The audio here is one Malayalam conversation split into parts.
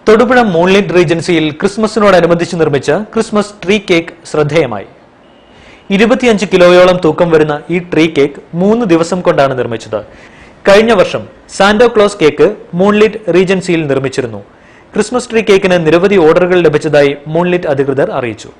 തൊടുപുഴ മൂൺലിറ്റ് റീജൻസിയിൽ ക്രിസ്മസിനോടനുബന്ധിച്ച് നിർമ്മിച്ച ക്രിസ്മസ് ട്രീ കേക്ക് ശ്രദ്ധേയമായി. 25 കിലോയോളം തൂക്കം വരുന്ന ഈ ട്രീ കേക്ക് 3 ദിവസം കൊണ്ടാണ് നിർമ്മിച്ചത്. കഴിഞ്ഞ വർഷം സാന്റാക്ലോസ് കേക്ക് മൂൺലിറ്റ് റീജൻസിയിൽ നിർമ്മിച്ചിരുന്നു. ക്രിസ്മസ് ട്രീ കേക്കിന് നിരവധി ഓർഡറുകൾ ലഭിച്ചതായി മൂൺലിറ്റ് അധികൃതർ അറിയിച്ചു.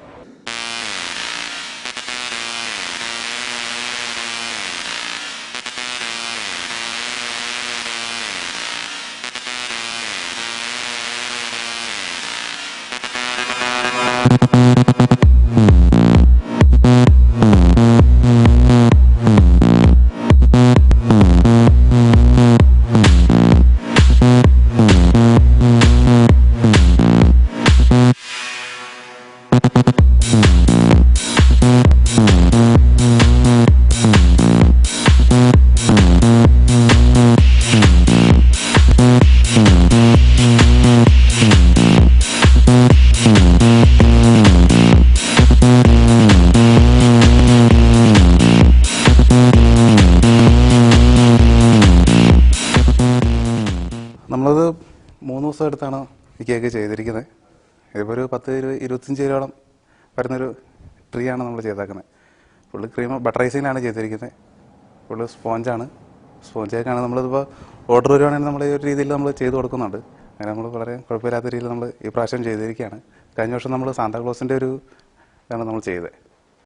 നമ്മളത് 3 ദിവസം എടുത്താണ് ഈ കേക്ക് ചെയ്തിരിക്കുന്നത്. ഇതിപ്പോൾ ഒരു 10-25 കിലോളം വരുന്നൊരു ട്രീ ആണ് നമ്മൾ ചെയ്തേക്കുന്നത്. ഫുള്ള് ക്രീം ബട്ടർ ഐസിങ്ങിലാണ് ചെയ്തിരിക്കുന്നത്. ഫുള്ള് സ്പോഞ്ച് കേക്കാണ്. നമ്മളിതിപ്പോൾ ഓർഡർ വരുവാണെങ്കിൽ നമ്മൾ ഈ ഒരു രീതിയിൽ നമ്മൾ ചെയ്ത് കൊടുക്കുന്നുണ്ട്. അങ്ങനെ നമ്മൾ വളരെ കുഴപ്പമില്ലാത്ത രീതിയിൽ നമ്മൾ ഈ പ്രാവശ്യം ചെയ്തിരിക്കുകയാണ്. കഴിഞ്ഞ വർഷം നമ്മൾ സാന്താക്ലോസിൻ്റെ ഒരു ഇതാണ് നമ്മൾ ചെയ്തത്.